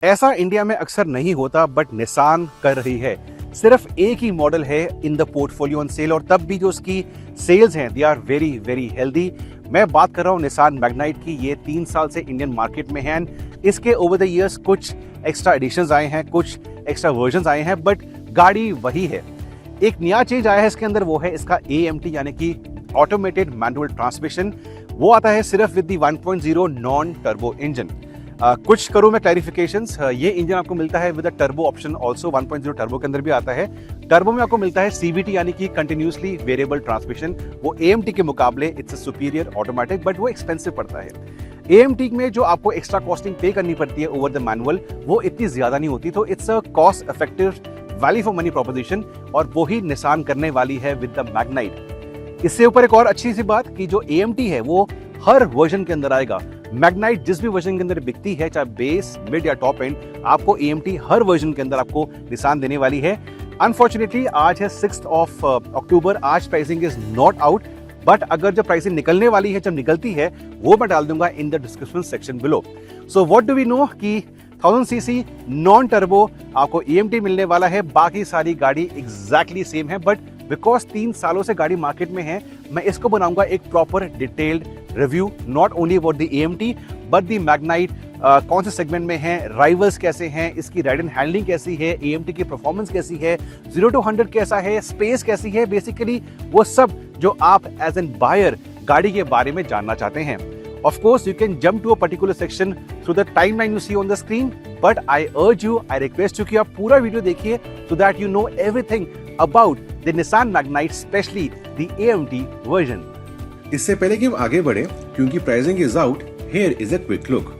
ऐसा इंडिया में अक्सर नहीं होता बट निसान कर रही है। सिर्फ एक ही मॉडल है in the portfolio on sale और तब भी जो उसकी सेल्स हैं they are very very healthy. मैं बात कर रहा हूँ निसान मैग्नाइट की। ये 3 साल से इंडियन मार्केट में है। इसके ओवर द इयर्स कुछ एक्स्ट्रा एडिशंस आए हैं, कुछ एक्स्ट्रा वर्जन्स आए हैं, बट गाड़ी वही है। एक नया चेंज आया है इसके अंदर, वो है इसका AMT यानी कि ऑटोमेटेड मैनुअल ट्रांसमिशन। वो आता है सिर्फ with the 1.0 non turbo engine. कुछ करूं मैं क्लैरिफिकेशंस। ये इंजन आपको मिलता है with a turbo option also. 1.0 turbo के अंदर भी आता है। टर्बो में आपको मिलता है CVT यानी कि कंटिन्यूसली वेरिएबल ट्रांसमिशन। वो AMT के मुकाबले it's a superior automatic, but वो एक्सपेंसिव पड़ता है। AMT में जो आपको एक्स्ट्रा कॉस्टिंग पे करनी पड़ती है ओवर द मैनुअल, वो इतनी ज्यादा नहीं होती, तो it's a cost effective value for money proposition, और वो ही निसान करने वाली है विद द मैग्नाइट। इससे ऊपर एक और अच्छी सी बात कि जो AMT है वो हर वर्जन के अंदर आएगा। मैग्नाइट जिस भी वर्जन के अंदर बिकती है, चाहे बेस, मिड या टॉप एंड, आपको AMT हर वर्जन के अंदर आपको निसान देने वाली है। अनफॉर्चुनेटली आज है 6 अक्टूबर, आज pricing is not out, but अगर जब प्राइसिंग निकलने वाली है, जब निकलती है, वो मैं डाल दूंगा in the description section below. So what do we know कि 1000cc नॉन टर्बो आपको AMT मिलने वाला है। बाकी सारी गाड़ी एग्जैक्टली सेम है, बट बिकॉज 3 सालों से गाड़ी मार्केट में है, मैं इसको बनाऊंगा एक proper detailed review, not only about the AMT but the Magnite. कौन से सेगमेंट में है, राइवल्स कैसे हैं, इसकी राइड एंड हैंडलिंग कैसी है, AMT की परफॉर्मेंस कैसी है, 0 to 100 कैसा है, स्पेस कैसी है, बेसिकली वो सब जो आप एज एन बायर गाड़ी के बारे में जानना चाहते हैं। Of course, you can jump to a particular section through the timeline you see on the screen, but I urge you, I request you कि आप पूरा वीडियो देखिए so that you know everything about the Nissan Magnite, especially the AMT version. इससे पहले कि हम आगे बढ़े, क्योंकि pricing is out, here is a quick look.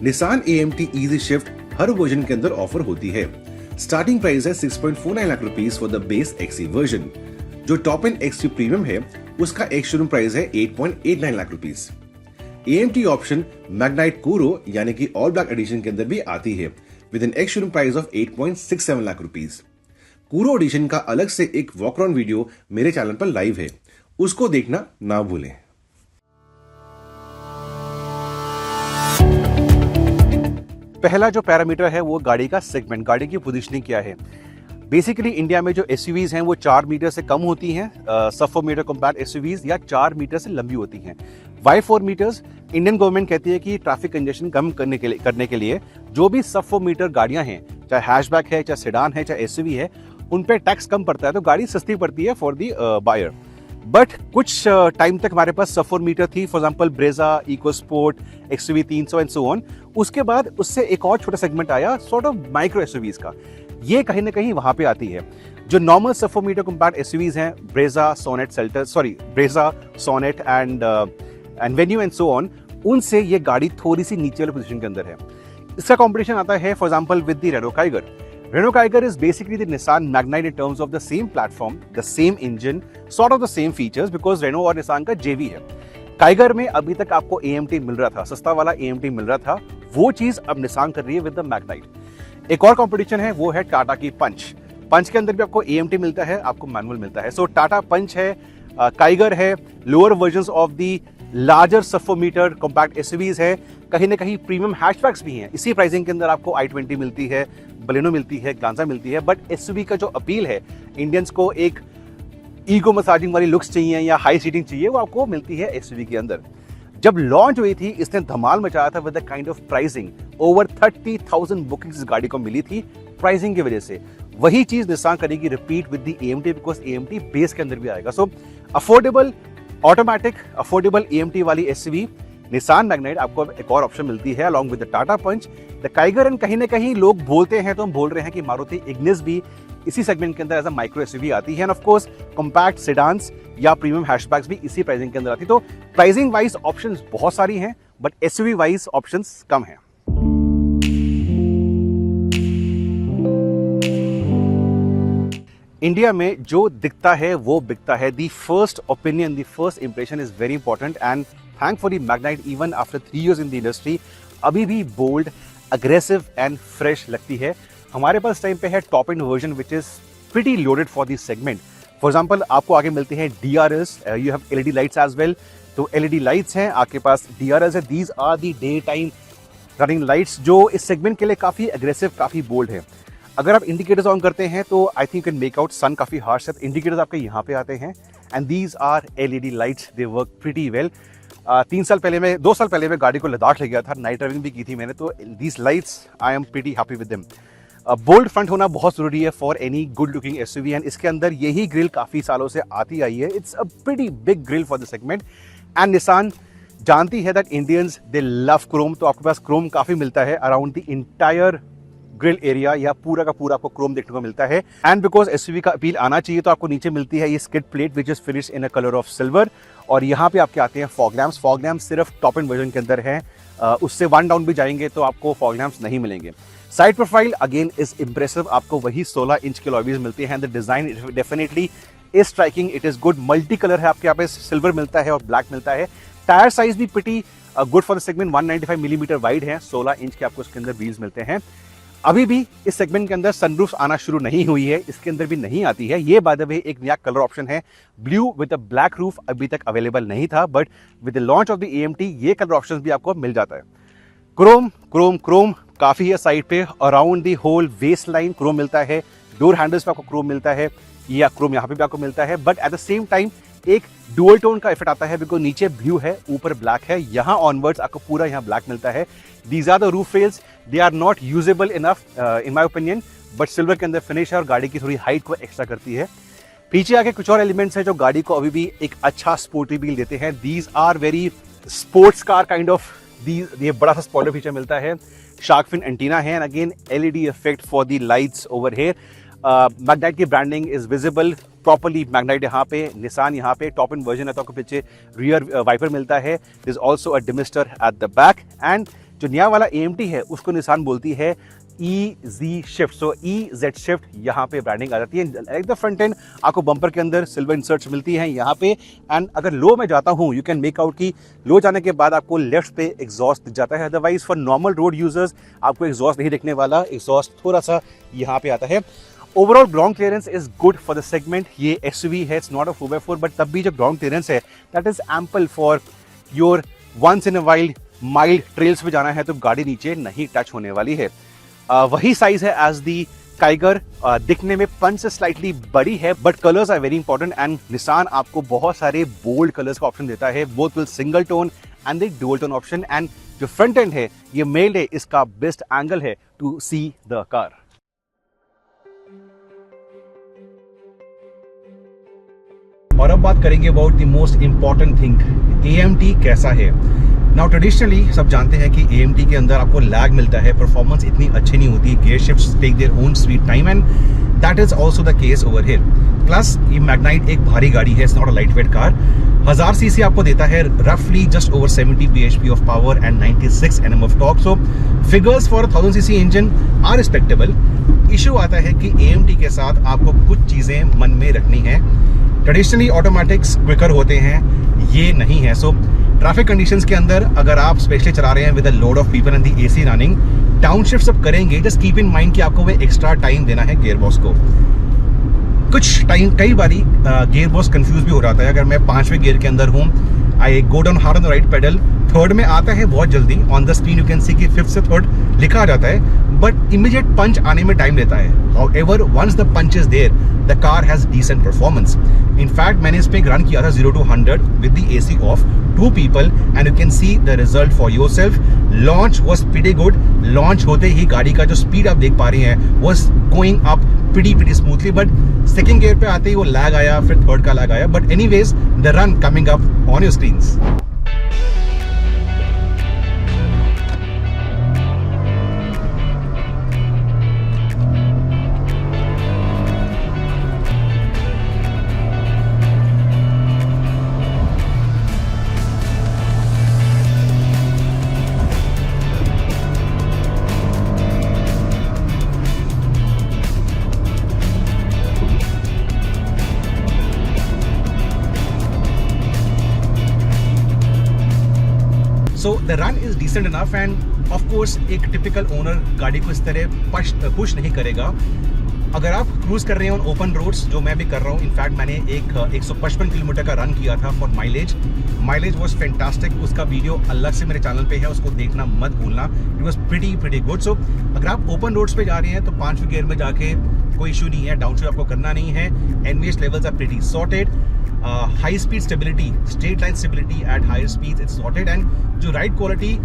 Nissan AMT easy shift her version के अंदर ऑफर होती है। स्टार्टिंग प्राइस है 6.49 lakh rupees for the base XC version. जो टॉप एंड XC प्रीमियम है, उसका एक शोरूम प्राइस है 8.89 lakh rupees. AMT option Magnite कूरो यानी कि ऑल ब्लैक एडिशन के अंदर भी आती है with an ex showroom price of 8.67 lakh rupees. Kuro edition का अलग से एक वॉक अराउंड वीडियो मेरे चैनल पर लाइव है, उसको देखना ना भूलें। पहला जो पैरामीटर है वो गाड़ी का सेगमेंट, गाड़ी की पोजीशनिंग क्या है। बेसिकली इंडिया में जो SUVs हैं वो 4 मीटर से कम होती हैं, सब 4 मीटर कॉम्पैक्ट SUVs, या 4 मीटर से लंबी होती हैं। वाई 4 मीटर्स इंडियन गवर्नमेंट कहती है कि ट्रैफिक कंजेशन कम करने के लिए जो भी सब 4 मीटर गाड़ियां हैं, चाहे हैचबैक है, चाहे सेडान है, चाहे SUV है, उन पे टैक्स कम पड़ता है, तो गाड़ी सस्ती पड़ती है फॉर दी बायर। बट कुछ टाइम तक हमारे पास सब 4 मीटर थी, for example Brezza, EcoSport, XUV 300 and so on. उसके बाद उससे एक और छोटा सेगमेंट आया, सॉर्ट ऑफ माइक्रो SUVs का। ये कहीं ना कहीं वहां पे आती है। जो नॉर्मल सब 4 मीटर कॉम्पैक्ट SUVs हैं, Brezza, Sonet and Venue and so on, उनसे ये गाड़ी थोड़ी सी नीचे वाले पोजीशन के अंदर है। इसका कॉम्पिटिशन आता है for example with the Renault Kiger. Renault Kiger is basically the Nissan Magnite in terms of the same platform, the same engine, sort of the same features, because Renault और Nissan का JV है। Kiger में अभी तक आपको AMT मिल रहा था, सस्ता वाला AMT मिल रहा था, वो चीज अब Nissan कर रही है विद द Magnite। एक और कंपटीशन है, वो है टाटा की पंच के अंदर भी आपको AMT मिलता है, आपको मैनुअल मिलता है। सो टाटा पंच है, Kiger है, lower version of the larger सब 4 मीटर कॉम्पैक्ट SUVs है, कहीं ना कहीं प्रीमियम हैचबैक्स भी हैं। इसी प्राइसिंग के अंदर आपको i20 मिलती है, बलेनो मिलती है, ग्लांजा मिलती है। बट SUV का जो अपील है, इंडियंस को एक ईगो मसाजिंग वाली लुक्स चाहिए या हाई सीटिंग चाहिए, वो आपको मिलती है SUV के अंदर। जब लॉन्च हुई थी, इसने धमाल मचाया था with the kind of pricing. Over 30,000 bookings इस गाड़ी को मिली थी प्राइसिंग की वजह से। वही चीज निसान करेगी repeat with the AMT, because AMT base के अंदर भी आएगा। So affordable automatic, affordable AMT वाली SUV निसान मैग्नाइट आपको एक और ऑप्शन मिलती है along with the Tata Punch, the Kiger. And कहीं ना कहीं लोग बोलते हैं, तो हम बोल रहे हैं कि मारुति इग्निस भी इसी सेगमेंट के अंदर एज अ माइक्रो SUV आती है। And of course compact sedans या प्रीमियम हैचबैक्स भी इसी प्राइसिंग के अंदर आती है। तो प्राइसिंग वाइज ऑप्शंस बहुत सारी हैं, बट SUV वाइज ऑप्शंस कम हैं। इंडिया में जो दिखता है वो बिकता है। The first opinion, the first impression is very important, and thankfully Magnite even after 3 years in the industry अभी भी बोल्ड, अग्रेसिव एंड फ्रेश लगती है। हमारे पास टाइम पे है top end version which is pretty loaded for this segment. For example आपको आगे मिलती है DRS, you have LED lights as well. तो LED लाइट्स हैं, आपके पास DRS है, these are the day time running lights जो इस सेगमेंट के लिए काफ़ी एग्रेसिव, काफ़ी बोल्ड है। अगर आप इंडिकेटर्स ऑन करते हैं तो I think can make out sun काफ़ी हार्श है। इंडिकेटर्स आपके यहाँ पे आते हैं and these are LED lights, they work pretty well. 2 साल पहले मैं गाड़ी को लद्दाख ले गया था, नाइट ड्राइविंग भी की थी मैंने, तो these lights I am pretty happy with them. Bold front होना बहुत ज़रूरी है for any good looking SUV and इसके अंदर यही ग्रिल काफ़ी सालों से आती आई है। It's a pretty big grill for the segment and Nissan जानती है that Indians they love Chrome, तो आपके पास क्रोम काफ़ी मिलता है around the entire grill area, या पूरा का पूरा आपको क्रोम देखने को मिलता है। एंड बिकॉज SUV का अपील आना चाहिए तो आपको नीचे मिलती है ये skid plate which is finished in a colour of silver. और यहाँ पे आपके आते हैं फॉग लैम्प्स। फॉग लैम्प्स सिर्फ टॉप एंड वर्जन के अंदर है, उससे 1 डाउन भी जाएंगे तो आपको फॉग लैम्प्स नहीं मिलेंगे। Side profile again is impressive, आपको वही 16 इंच के लॉबीज मिलती हैं। The design definitely is striking, it is good. Multi colour है आपके यहाँ पे, सिल्वर मिलता है और ब्लैक मिलता है। टायर साइज भी pretty good for the segment, 195 millimetre wide है, 16 इंच के आपको इसके अंदर व्हील्स मिलते हैं। अभी भी इस सेगमेंट के अंदर सनरूफ आना शुरू नहीं हुई है, इसके अंदर भी नहीं आती है। ये बाय द वे एक नया कलर ऑप्शन है, blue with a black roof अभी तक अवेलेबल नहीं था, but with the launch of the AMT ये कलर ऑप्शन भी आपको मिल जाता है। क्रोम क्रोम क्रोम काफी है साइड पे, around the whole waist line chrome मिलता है। डोर हैंडल्स पे आपको क्रोम मिलता है, या क्रोम यहाँ पे भी आपको मिलता है, but at the same time एक डुअल टोन का इफेक्ट आता है, बिकॉज नीचे ब्लू है ऊपर ब्लैक है, यहाँ ऑनवर्ड्स आपको पूरा यहाँ ब्लैक मिलता है। These are the roof rails, they are not usable enough in my opinion, but silver के अंदर फिनिश है और गाड़ी की थोड़ी हाइट को एक्स्ट्रा करती है। पीछे आके कुछ और एलिमेंट्स हैं जो गाड़ी को अभी भी एक अच्छा स्पोर्टी फील देते हैं। These are very sports car kind of, ये बड़ा सा स्पॉइलर फीचर मिलता है, शार्क फिन एंटीना है, and again LED effect for the lights over here. Magnite की branding is visible properly, Magnite यहाँ पे, निसान यहाँ पे। टॉप एंड वर्जन है तो आपको पीछे रियर वाइपर मिलता है। This also a demister at the back, and जो नया वाला AMT है उसको निसान बोलती है EZ शिफ्ट, सो EZ शिफ्ट यहाँ पे ब्रांडिंग आ जाती है। लाइक द फ्रंट एंड आपको बम्पर के अंदर सिल्वर इंसर्ट्स मिलती हैं यहाँ पे, एंड अगर लो में जाता हूँ यू कैन मेक आउट की लो जाने के बाद आपको लेफ्ट पे एग्जॉस्ट दिख जाता है। Otherwise for normal road users आपको एग्जॉस्ट नहीं दिखने वाला, एग्जॉस्ट थोड़ा सा यहाँ पे आता है। Overall ground clearance is good for the segment. ये SUV है, it's not a 4x4, but तब भी जो ग्राउंड क्लियरेंस है that is ample for your once in a wild mild trails पे जाना है तो गाड़ी नीचे नहीं टच होने वाली है। वही साइज है एज दी काइगर, दिखने में पंच से स्लाइटली बड़ी है, but colours are very important and Nissan आपको बहुत सारे बोल्ड कलर्स का ऑप्शन देता है, both with single tone and the dual tone option. And जो फ्रंट एंड है ये मेल्ड है, इसका बेस्ट एंगल है टू सी द कार। और अब बात करेंगे about the most important thing, AMT कैसा है। नाउ ट्रेडिशनली सब जानते हैं कि AMT के अंदर आपको लैग मिलता है, परफॉर्मेंस इतनी अच्छी नहीं होती, gear shifts take their own sweet time, and that is also the case over here. Plus ये मैग्नाइट एक भारी गाड़ी है, it's not a light weight car. 1000 cc आपको देता है रफली just over 70 bhp of power and 96 Nm of torque, so figures for 1000 cc engine are respectable. Issue आता है कि AMT के साथ आपको कुछ चीजें मन में रखनी है। ट्रेडिशनली ऑटोमेटिक्स क्विकर होते हैं, ये नहीं है। सो ट्रैफिक कंडीशंस के अंदर अगर आप स्पेशली चला रहे हैं with a load of people and the AC running, down shift सब करेंगे, जस्ट कीप इन माइंड कि आपको वो एक्स्ट्रा टाइम देना है गियर बॉक्स को। कुछ टाइम कई बारी गियर बॉक्स कंफ्यूज भी हो जाता है। अगर मैं 5वें गियर के अंदर हूँ, I go down hard on the right pedal, third में आता है बहुत जल्दी, on the screen you can see कि 5th से 3rd लिखा आ जाता है, बट इमीडिएट पंच आने में टाइम लेता है। However once the punch is there the car has decent performance. In fact मैंने इस पे रन किया था 0 to 100 with the AC off 2 people and you can see the result for yourself. Launch was pretty good, launch होते ही गाड़ी का जो स्पीड आप देख पा रही हैं was going up pretty smoothly, but second gear पे आते ही वो लैग आया, फिर थर्ड का लैग आया, but anyways the run coming up on your screens. So the run is decent enough and of course एक टिपिकल ओनर गाड़ी को इस तरह पुश नहीं करेगा। अगर आप क्रूज कर रहे हैं ऑन ओपन रोड्स, जो मैं भी कर रहा हूँ, इनफैक्ट मैंने एक 155 किलोमीटर का रन किया था फॉर माइलेज वॉज फैंटास्टिक। उसका वीडियो अलग से मेरे चैनल पे है, उसको देखना मत भूलना। It was pretty good. So अगर आप ओपन रोड्स पे जा रहे हैं तो 5वीं गियर में जाके कोई इशू नहीं है, डाउन शिफ्ट आपको करना नहीं है। NVH levels are pretty sorted. High speed stability, straight line stability at higher speed it's sorted. And जो ride quality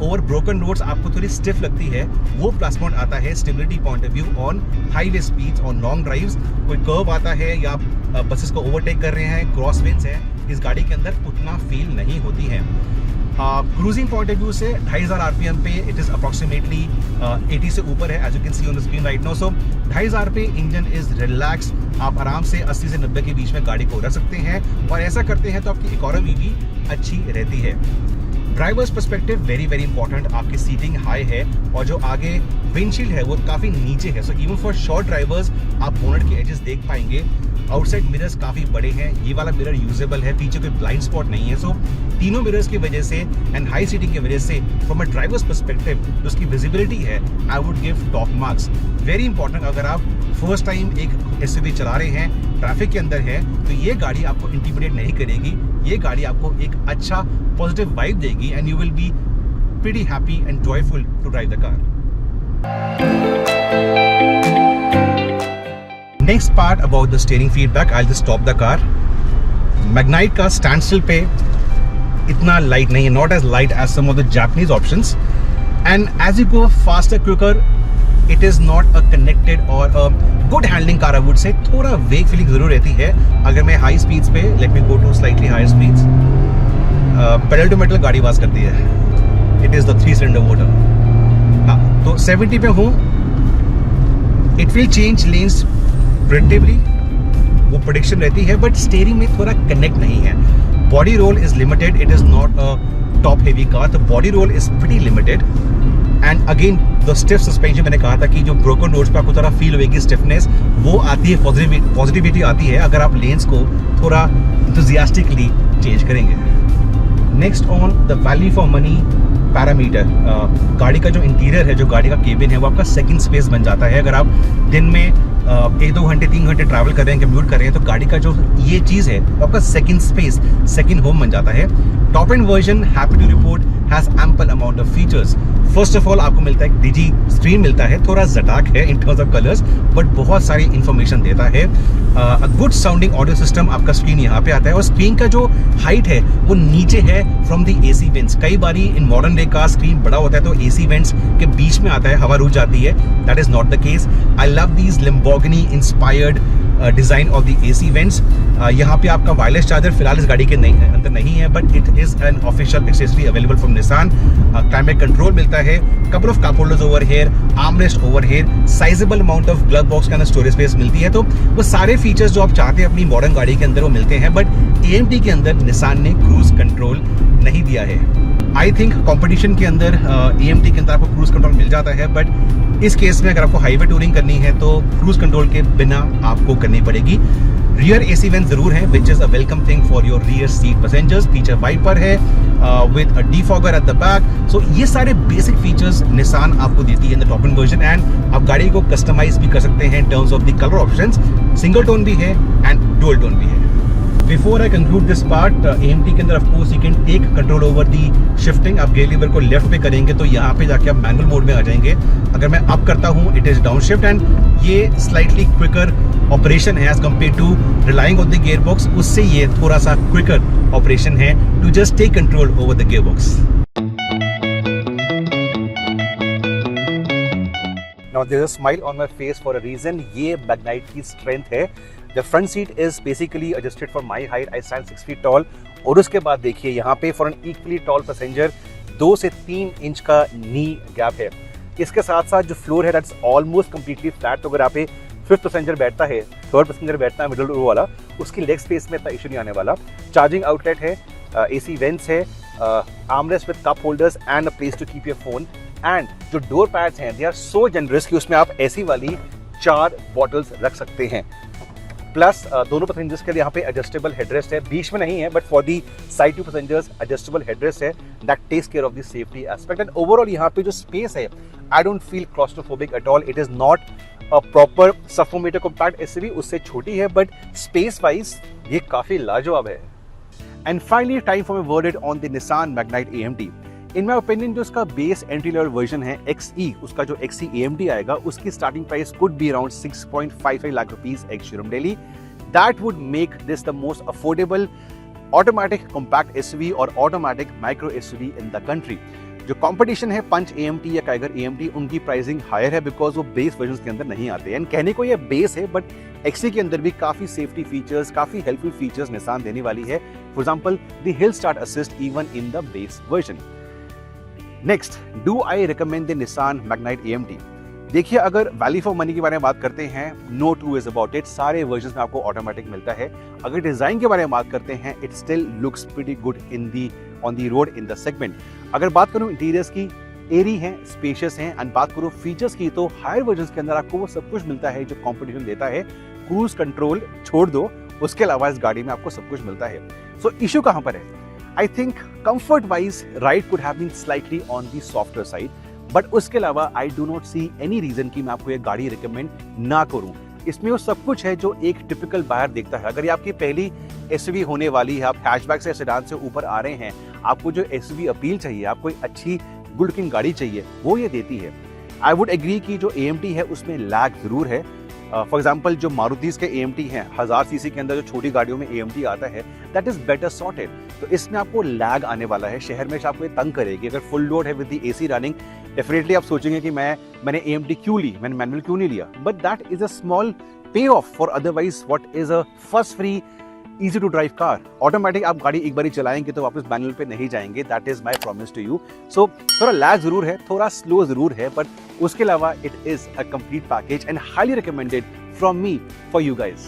over broken roads आपको थोड़ी स्टिफ लगती है, वो प्लस पॉइंट आता है stability point of view on highway speeds, on long drives. कोई curve आता है या बसेस को ओवरटेक कर रहे हैं, क्रॉस विंड्स है, इस गाड़ी के अंदर उतना फील नहीं होती है। क्रूजिंग पॉइंट ऑफ व्यू से 2500 आरपीएम पे इट इज अप्रॉक्सीमेटली 80 से ऊपर है, as you can see on the screen right now. So 2500 पे इंजन इज रिलैक्स। आप आराम से 80 से 90 के बीच में गाड़ी को रख सकते हैं, और ऐसा करते हैं तो आपकी इकोनॉमी भी अच्छी रहती है। Drivers perspective very important. आपकी सीटिंग हाई है और जो आगे विंडशील्ड है वो काफ़ी नीचे है। So even for short drivers आप बोनट के एजेस देख पाएंगे। आउटसाइड मिरर्स काफ़ी बड़े हैं, ये वाला मिरर यूजेबल है, पीछे कोई ब्लाइंड स्पॉट नहीं है। सो तीनों मिरर्स की वजह से एंड हाई सीटिंग की वजह से फ्रॉम अ ड्राइवर्स पर्सपेक्टिव जो उसकी विजिबिलिटी है, I would give top marks. Very important, अगर आप फर्स्ट टाइम एक एसयूवी चला रहे हैं, ट्रैफिक के अंदर है, तो ये गाड़ी आपको इंटिमिडेट नहीं करेगी। ये गाड़ी आपको एक अच्छा पॉजिटिव वाइब देगी and you will be pretty happy and joyful to drive the car. Next part about the steering feedback, I will stop the car. Magnite का स्टैंड स्टिल पे इतना लाइट नहीं है, not as light as some of the Japanese options. And as you go faster quicker, it is not a connected or a good handling car, I would say. थोड़ा vague feeling जरूर रहती है। अगर मैं high speeds पे, let me go to slightly higher speeds, pedal to metal गाड़ी आवाज करती है। It is the 3 cylinder motor. हाँ, तो 70 पे हूँ, it will change lanes predictively, वो प्रेडिक्शन रहती है, बट स्टीयरिंग में थोड़ा कनेक्ट नहीं है। Body roll is limited, it is not a top heavy car, तो body roll is pretty limited. And again the stiff suspension, मैंने कहा था कि जो ब्रोकन रोड्स पे आपको थोड़ा फील होगी स्टिफनेस, वो आती है, पॉजिटिविटी आती है अगर आप लेन्स को थोड़ा इंथुजियास्टिकली चेंज करेंगे। Next on the value for money parameter, गाड़ी का जो इंटीरियर है, जो गाड़ी का केबिन है, वो आपका सेकंड स्पेस बन जाता है। अगर आप दिन में 1-2 घंटे 3 घंटे ट्रैवल कर रहे हैं, कम्यूट कर रहे हैं, तो गाड़ी का जो ये चीज़ है वो आपका सेकंड स्पेस, सेकंड होम बन जाता है। Top end version, happy to report, has ample amount of features. First of all आपको मिलता है डिजी स्क्रीन मिलता है, थोड़ा जटाक है इन टर्म्स ऑफ कलर्स, बट बहुत सारी इंफॉर्मेशन देता है। गुड साउंडिंग ऑडियो सिस्टम, आपका स्क्रीन यहाँ पे आता है, और स्क्रीन का जो हाइट है वो नीचे है फ्रॉम द एसी वेंट्स। कई बारी इन मॉडर्न डे का स्क्रीन बड़ा होता है तो एसी वेंट्स के बीच में आता है, हवा रुक जाती है। That is not the case. I love these Lamborghini inspired design of the AC vents. यहाँ पे आपका वायरलेस चार्जर फिलहाल इस गाड़ी के अंदर नहीं है, but it is an official accessory available from Nissan. Climate control मिलता है, couple of cup holders over here, armrest over here, sizeable amount of glove box के अंदर स्टोरेज स्पेस मिलती है। तो वो सारे फीचर्स जो आप चाहते हैं अपनी मॉडर्न गाड़ी के अंदर वो मिलते हैं, बट AMT के अंदर निसान ने क्रूज कंट्रोल नहीं दिया है। आई थिंक कंपटीशन के अंदर AMT के अंदर आपको क्रूज कंट्रोल मिल जाता है, बट इस केस में अगर आपको हाईवे टूरिंग करनी है तो क्रूज कंट्रोल के बिना आपको करनी पड़ेगी। रियर AC वेंट जरूर है, which is a welcome thing for your rear seat passengers. पीछे वाइपर है with a defogger at the back. So ये सारे बेसिक फीचर्स निसान आपको देती है in the top end version, and आप गाड़ी को कस्टमाइज भी कर सकते हैं in terms of the colour options. Single tone भी है एंड डुअल टोन भी है। Before I conclude this part, AMT के अंदर of course you can take control over the shifting. आप गियर लीवर को लेफ्ट पे करेंगे तो यहाँ पे जाके आप मैनुअल मोड में आ जाएंगे। अगर मैं अप करता हूँ it is down shift, and ये स्लाइटली क्विकर ऑपरेशन है as compare to relying on the gear box. उससे ये थोड़ा सा क्विकर ऑपरेशन है to just take control over the gear box. Now there's a smile on my face for a reason. ये Magnite की strength है। The front seat is basically adjusted for my height. I stand 6 feet tall. और उसके बाद देखिए यहाँ पे for an equally tall passenger 2 से 3 इंच का नी गैप है। इसके साथ साथ जो फ्लोर है that's almost completely flat। तो अगर यहाँ पे 5th पैसेंजर बैठता है, 3rd पैसेंजर बैठता है मिडिल रो वाला, उसकी लेग स्पेस में इतना इशू नहीं आने वाला। चार्जिंग आउटलेट है, AC वेंट्स है, armrest with cup holders and a place to keep your phone. And जो डोर पैड्स हैं दे आर सो जनरस कि उसमें आप ऐसी वाली 4 बॉटल्स रख सकते हैं। प्लस दोनों पैसेंजर्स के लिए यहाँ पे एडजस्टेबल हेडरेस्ट है, बीच में नहीं है, but for the side 2 passengers adjustable headrest है। That takes care of the safety aspect. And overall यहाँ पे जो स्पेस है, I don't feel claustrophobic at all. It is not proper sub four metre compact SUV उससे छोटी है, बट स्पेस वाइज ये काफी लाजवाब है। And finally time for my verdict on the Nissan Magnite AMT। In my opinion जो इसका बेस एंट्री लेवल वर्जन है XE, उसका जो XE AMT आएगा उसकी starting price could be around 6.55 lakh rupees ex showroom Delhi. That would make this the most affordable automatic compact SUV और automatic micro SUV in the country. जो competition है Punch AMT या Tigor AMT, उनकी pricing higher है because वो base version के अंदर नहीं आते। एंड कहने को ये बेस है, बट XE के अंदर भी काफी सेफ्टी फीचर्स, काफी हेल्पफुल फीचर्स निसान देने वाली है। For example the hill start assist even in the base version. Next, do I recommend the Nissan Magnite AMT? देखिए, अगर वैल्यू फॉर मनी के बारे में बात करते हैं, no two is about it, सारे वर्जन में आपको ऑटोमेटिक मिलता है। अगर डिजाइन के बारे में बात करते हैं, it still looks pretty good in the on the road in the segment. अगर बात करूं इंटीरियर्स की, एरी हैं, स्पेशियस हैं। एंड बात करूं फीचर्स की, तो हायर वर्जन के अंदर आपको वो सब कुछ मिलता है जो कंपटीशन देता है। क्रूज कंट्रोल छोड़ दो, उसके अलावा इस गाड़ी में आपको सब कुछ मिलता है। सो इशू कहां पर है? I think comfort wise ride could have been slightly on the software side, but उसके अलावा I do not see any reason कि मैं आपको ये गाड़ी रिकमेंड ना करूं। इसमें वो सब कुछ है जो एक टिपिकल बायर देखता है। अगर ये आपकी पहली एसयूवी होने वाली है, आप हैचबैक से सेडान से ऊपर आ रहे हैं, आपको जो एसयूवी अपील चाहिए, आपको एक अच्छी गुड लुकिंग गाड़ी चाहिए, वो ये देती है। आई वुड एग्री कि जो AMT है उसमें लैग जरूर है। फॉर एग्जाम्पल जो मारुतिस के AMT हैं 1000 सीसी के अंदर, जो छोटी गाड़ियों में AMT आता है, दैट इज बेटर सॉर्टेड। तो इसमें आपको लैग आने वाला है, शहर में आपको ये तंग करेगी। अगर फुल लोड है with the AC running, definitely आप सोचेंगे कि मैंने AMT क्यों ली, मैंने मैनुअल क्यों नहीं लिया। But that is a small pay off for otherwise what is a fuss free easy to drive car. Automatic आप गाड़ी एक बार चलाएंगे तो वापस मैनुअल पे नहीं जाएंगे। That is my promise to you. So थोड़ा लैग जरूर है, थोड़ा स्लो जरूर है, बट उसके अलावा it is a complete package and highly recommended from me for you guys.